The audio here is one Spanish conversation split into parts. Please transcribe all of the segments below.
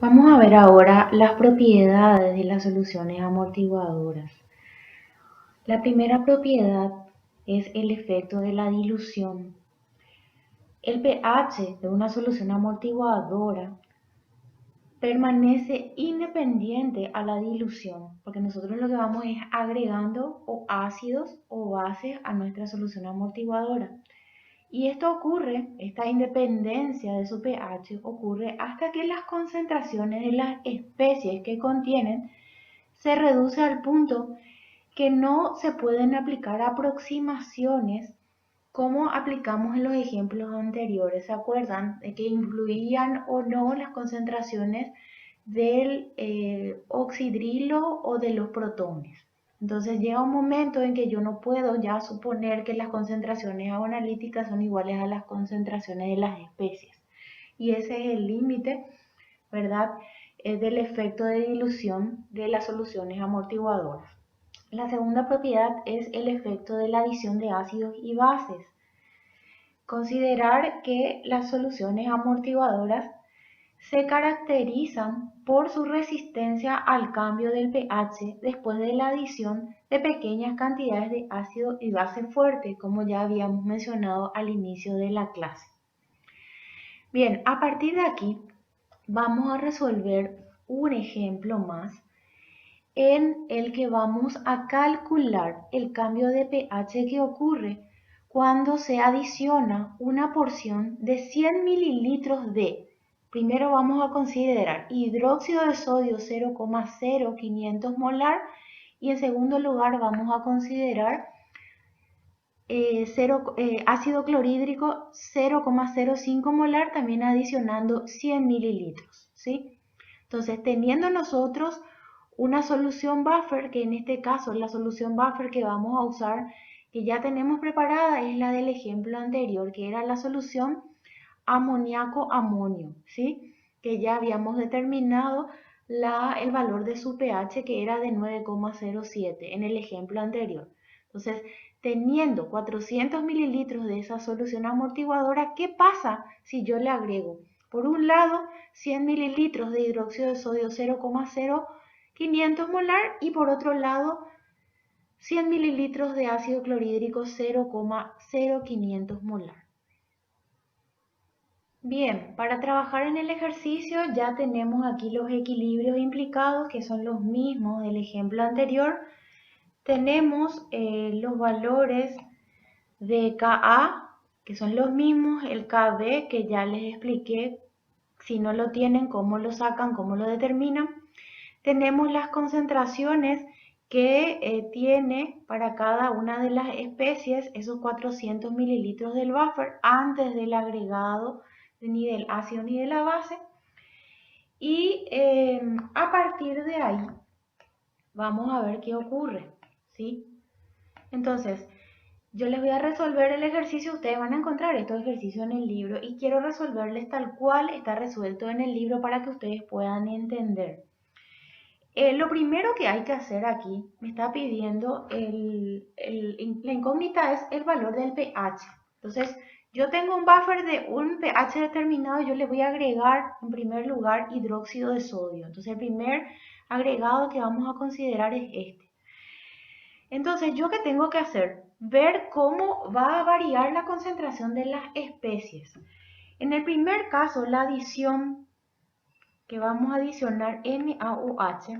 Vamos a ver ahora las propiedades de las soluciones amortiguadoras. La primera propiedad es el efecto de la dilución. El pH de una solución amortiguadora permanece independiente a la dilución, porque nosotros lo que vamos es agregando o ácidos o bases a nuestra solución amortiguadora. Y esto ocurre, esta independencia de su pH ocurre hasta que las concentraciones de las especies que contienen se reduce al punto que no se pueden aplicar aproximaciones como aplicamos en los ejemplos anteriores. ¿Se acuerdan de que incluían o no las concentraciones del oxidrilo o de los protones? Entonces llega un momento en que yo no puedo ya suponer que las concentraciones agonalíticas son iguales a las concentraciones de las especies. Y ese es el límite, ¿verdad?, del efecto de dilución de las soluciones amortiguadoras. La segunda propiedad es el efecto de la adición de ácidos y bases. Considerar que las soluciones amortiguadoras se caracterizan por su resistencia al cambio del pH después de la adición de pequeñas cantidades de ácido y base fuerte, como ya habíamos mencionado al inicio de la clase. Bien, a partir de aquí vamos a resolver un ejemplo más en el que vamos a calcular el cambio de pH que ocurre cuando se adiciona una porción de 100 mililitros de, primero vamos a considerar hidróxido de sodio 0,0500 molar y en segundo lugar vamos a considerar ácido clorhídrico 0,05 molar, también adicionando 100 mililitros, ¿sí? Entonces, teniendo nosotros una solución buffer, que en este caso la solución buffer que vamos a usar, que ya tenemos preparada, es la del ejemplo anterior, que era la solución amoníaco-amonio, ¿sí? Que ya habíamos determinado el valor de su pH, que era de 9,07 en el ejemplo anterior. Entonces, teniendo 400 mililitros de esa solución amortiguadora, ¿qué pasa si yo le agrego, por un lado, 100 mililitros de hidróxido de sodio 0,0500 molar y por otro lado, 100 mililitros de ácido clorhídrico 0,0500 molar? Bien, para trabajar en el ejercicio ya tenemos aquí los equilibrios implicados, que son los mismos del ejemplo anterior. Tenemos los valores de Ka, que son los mismos, el Kb, que ya les expliqué, si no lo tienen, cómo lo sacan, cómo lo determinan. Tenemos las concentraciones que tiene para cada una de las especies esos 400 mililitros del buffer antes del agregado ni del ácido ni de la base. Y a partir de ahí vamos a ver qué ocurre, ¿sí? Entonces, yo les voy a resolver el ejercicio, ustedes van a encontrar estos ejercicios en el libro y quiero resolverles tal cual está resuelto en el libro para que ustedes puedan entender. Lo primero que hay que hacer aquí, me está pidiendo, la incógnita es el valor del pH. Entonces, yo tengo un buffer de un pH determinado, yo le voy a agregar en primer lugar hidróxido de sodio. Entonces, el primer agregado que vamos a considerar es este. Entonces, ¿yo qué tengo que hacer? Ver cómo va a variar la concentración de las especies. En el primer caso, la adición que vamos a adicionar NaOH,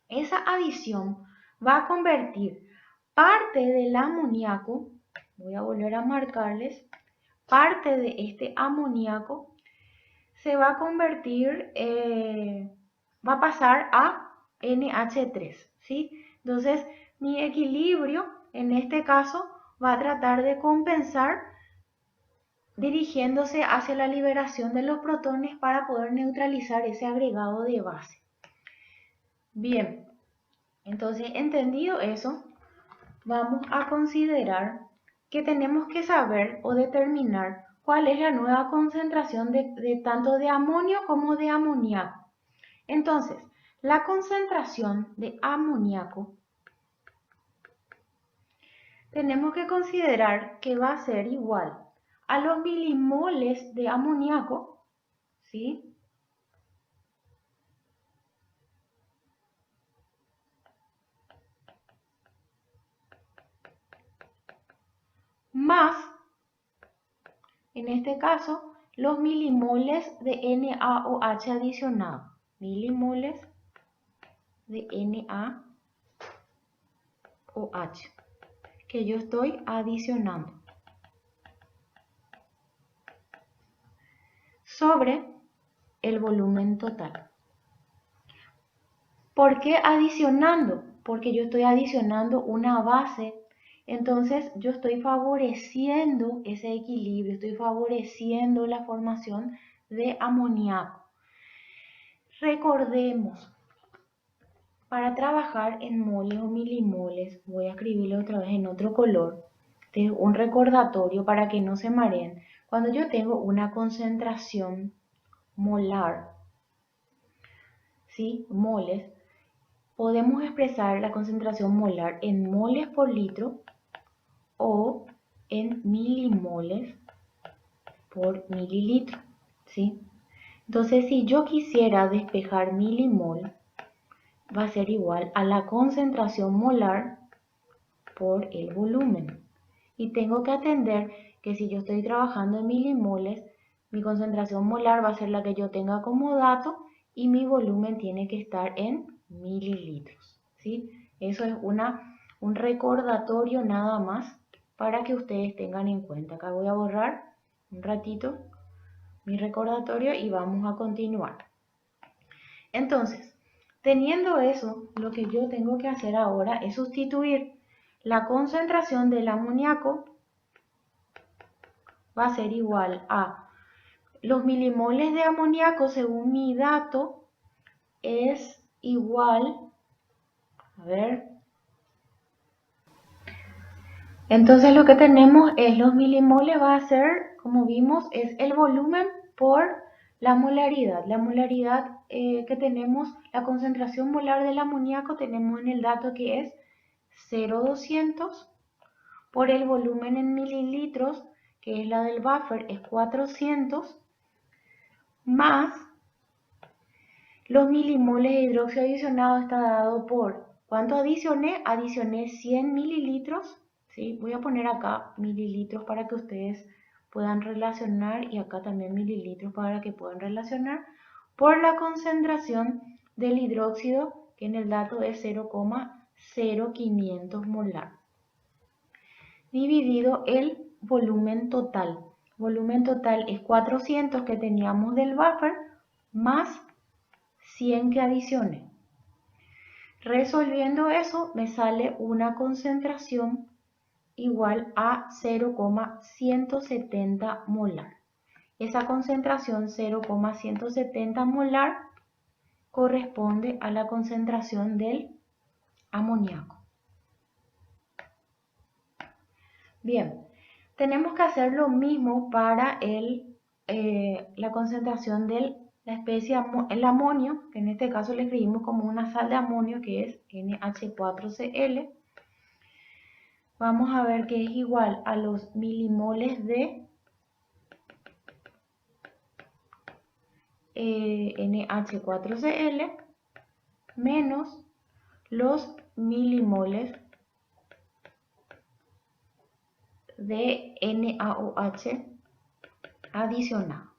esa adición va a convertir parte del amoníaco, voy a volver a marcarles, parte de este amoníaco se va a convertir, va a pasar a NH3, ¿sí? Entonces, mi equilibrio en este caso va a tratar de compensar dirigiéndose hacia la liberación de los protones para poder neutralizar ese agregado de base. Bien, entonces entendido eso, vamos a considerar que tenemos que saber o determinar cuál es la nueva concentración de tanto de amonio como de amoníaco. Entonces, la concentración de amoníaco tenemos que considerar que va a ser igual a los milimoles de amoníaco, ¿sí?, más, en este caso, los milimoles de NaOH adicionado. Milimoles de NaOH que yo estoy adicionando sobre el volumen total. ¿Por qué adicionando? Porque yo estoy adicionando una base, entonces yo estoy favoreciendo ese equilibrio, estoy favoreciendo la formación de amoníaco. Recordemos, para trabajar en moles o milimoles, voy a escribirlo otra vez en otro color, este es un recordatorio para que no se mareen. Cuando yo tengo una concentración molar, ¿sí? Moles, podemos expresar la concentración molar en moles por litro o en milimoles por mililitro, ¿sí? Entonces, si yo quisiera despejar milimol, va a ser igual a la concentración molar por el volumen. Y tengo que atender que si yo estoy trabajando en milimoles, mi concentración molar va a ser la que yo tenga como dato y mi volumen tiene que estar en mililitros, ¿sí? Eso es un recordatorio nada más para que ustedes tengan en cuenta. Acá voy a borrar un ratito mi recordatorio y vamos a continuar. Entonces, teniendo eso, lo que yo tengo que hacer ahora es sustituir la concentración del amoníaco, va a ser igual a los milimoles de amoníaco, según mi dato, es igual, a ver, entonces lo que tenemos es los milimoles va a ser, como vimos, es el volumen por la molaridad. La molaridad que tenemos, la concentración molar del amoníaco tenemos en el dato que es 0,200 por el volumen en mililitros, que es la del buffer, es 400, más los milimoles de hidróxido adicionado está dado por, ¿cuánto adicioné? Adicioné 100 mililitros, ¿sí? Voy a poner acá mililitros para que ustedes puedan relacionar y acá también mililitros para que puedan relacionar, por la concentración del hidróxido, que en el dato es 0,0500 molar, dividido el volumen total. Volumen total es 400 que teníamos del buffer más 100 que adicioné. Resolviendo eso me sale una concentración igual a 0,170 molar. Esa concentración 0,170 molar corresponde a la concentración del amoníaco. Bien, tenemos que hacer lo mismo para la concentración de la especie, el amonio, que en este caso le escribimos como una sal de amonio, que es NH4Cl. Vamos a ver que es igual a los milimoles de NH4Cl menos los milimoles de NaOH adicionado.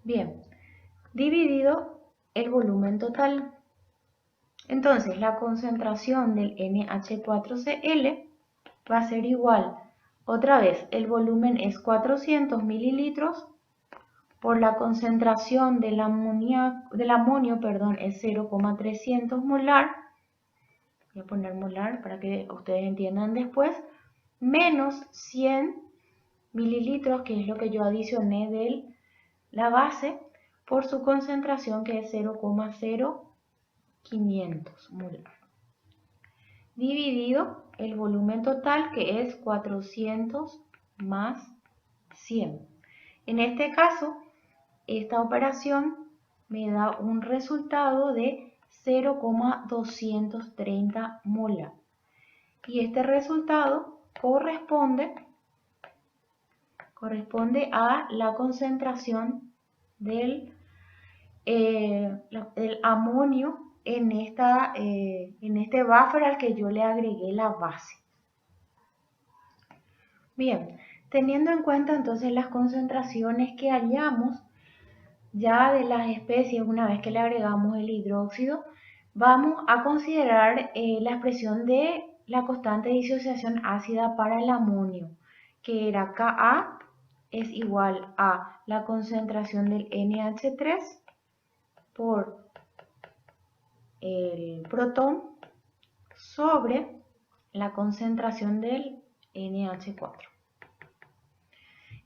Bien, dividido el volumen total. Entonces, la concentración del NH4Cl va a ser igual, otra vez, el volumen es 400 mililitros, por la concentración del amonio, es 0,300 molar, voy a poner molar para que ustedes entiendan después, menos 100 mililitros, que es lo que yo adicioné de la base, por su concentración que es 0,0500 molar, dividido el volumen total que es 400 más 100. En este caso, esta operación me da un resultado de 0,230 molar. Y este resultado corresponde a la concentración del amonio en este buffer al que yo le agregué la base. Bien, teniendo en cuenta entonces las concentraciones que hallamos ya de las especies una vez que le agregamos el hidróxido, vamos a considerar la expresión de la constante de disociación ácida para el amonio, que era Ka es igual a la concentración del NH3 por el protón sobre la concentración del NH4.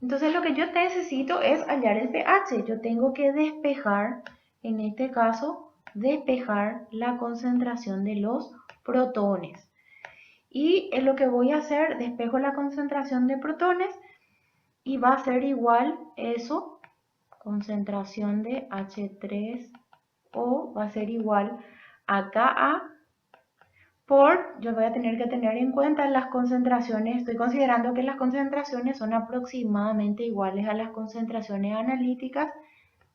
Entonces lo que yo necesito es hallar el pH. Yo tengo que despejar, en este caso, despejar la concentración de los protones. Y en lo que voy a hacer, despejo la concentración de protones y va a ser igual eso, concentración de H3O va a ser igual a Ka yo voy a tener que tener en cuenta las concentraciones, estoy considerando que las concentraciones son aproximadamente iguales a las concentraciones analíticas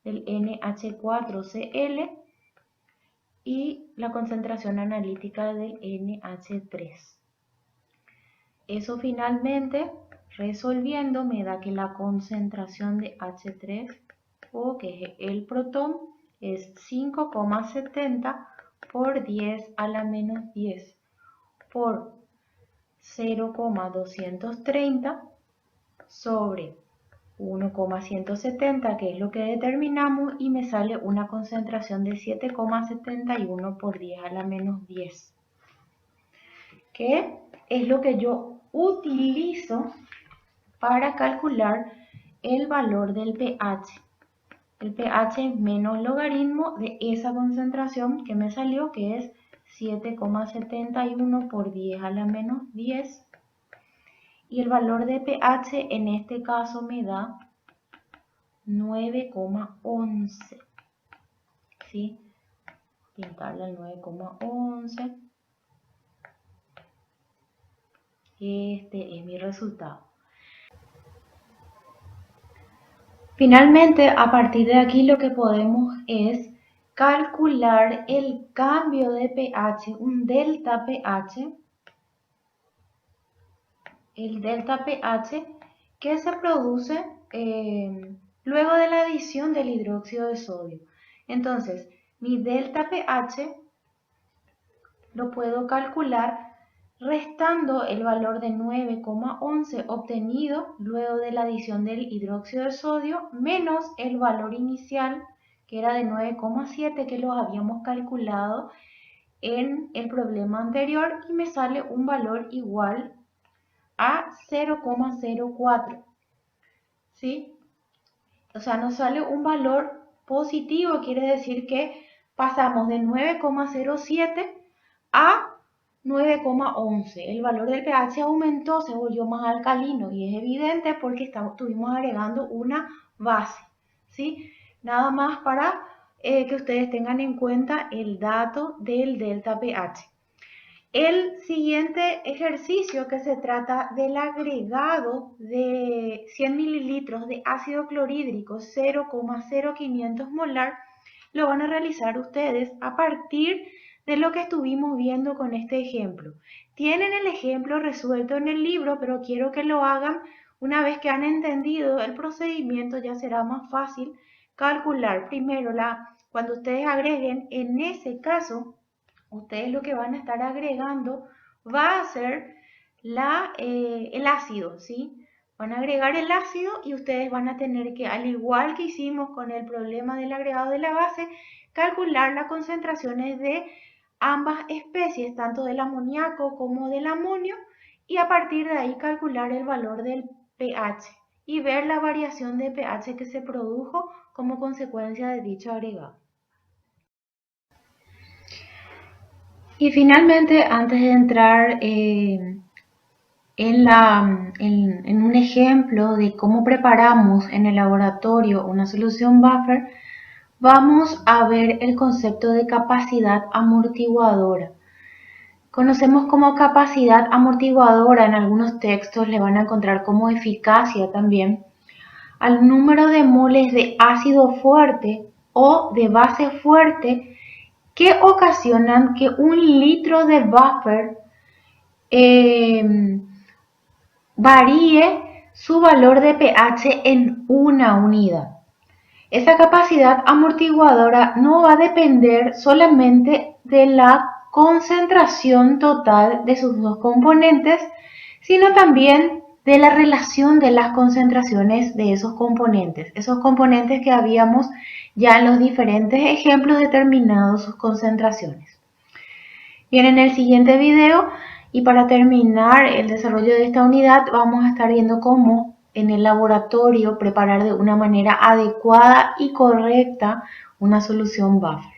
del NH4Cl y la concentración analítica del NH3. Eso finalmente, resolviendo, me da que la concentración de H3O, que es el protón, es 5,70 por 10 a la menos 10 por 0,230 sobre 1,170, que es lo que determinamos, y me sale una concentración de 7,71 por 10 a la menos 10, que es lo que yo utilizo para calcular el valor del pH. El pH menos logaritmo de esa concentración que me salió, que es 7,71 por 10 a la menos 10. Y el valor de pH en este caso me da 9,11. ¿Sí? Pintarle al 9,11. Este es mi resultado. Finalmente, a partir de aquí lo que podemos es calcular el cambio de pH, un delta pH, el delta pH que se produce luego de la adición del hidróxido de sodio. Entonces, mi delta pH lo puedo calcular restando el valor de 9,11 obtenido luego de la adición del hidróxido de sodio menos el valor inicial que era de 9,7 que lo habíamos calculado en el problema anterior y me sale un valor igual a 0,04. ¿Sí? O sea, nos sale un valor positivo, quiere decir que pasamos de 9,07 a 9,11. El valor del pH aumentó, se volvió más alcalino y es evidente porque estuvimos agregando una base. ¿Sí? Nada más para que ustedes tengan en cuenta el dato del delta pH. El siguiente ejercicio, que se trata del agregado de 100 mililitros de ácido clorhídrico 0,0500 molar, lo van a realizar ustedes a partir de lo que estuvimos viendo con este ejemplo. Tienen el ejemplo resuelto en el libro, pero quiero que lo hagan una vez que han entendido el procedimiento. Ya será más fácil calcular primero cuando ustedes agreguen. En ese caso, ustedes lo que van a estar agregando va a ser el ácido, ¿sí? Van a agregar el ácido y ustedes van a tener que, al igual que hicimos con el problema del agregado de la base, calcular las concentraciones de ambas especies, tanto del amoníaco como del amonio, y a partir de ahí calcular el valor del pH y ver la variación de pH que se produjo como consecuencia de dicho agregado. Y finalmente, antes de entrar en un ejemplo de cómo preparamos en el laboratorio una solución buffer, vamos a ver el concepto de capacidad amortiguadora. Conocemos como capacidad amortiguadora, en algunos textos le van a encontrar como eficacia también, al número de moles de ácido fuerte o de base fuerte que ocasionan que 1 litro de buffer varíe su valor de pH en una unidad. Esa capacidad amortiguadora no va a depender solamente de la concentración total de sus dos componentes, sino también de la relación de las concentraciones de esos componentes que habíamos ya en los diferentes ejemplos determinado sus concentraciones. Bien, en el siguiente video y para terminar el desarrollo de esta unidad vamos a estar viendo cómo en el laboratorio preparar de una manera adecuada y correcta una solución buffer.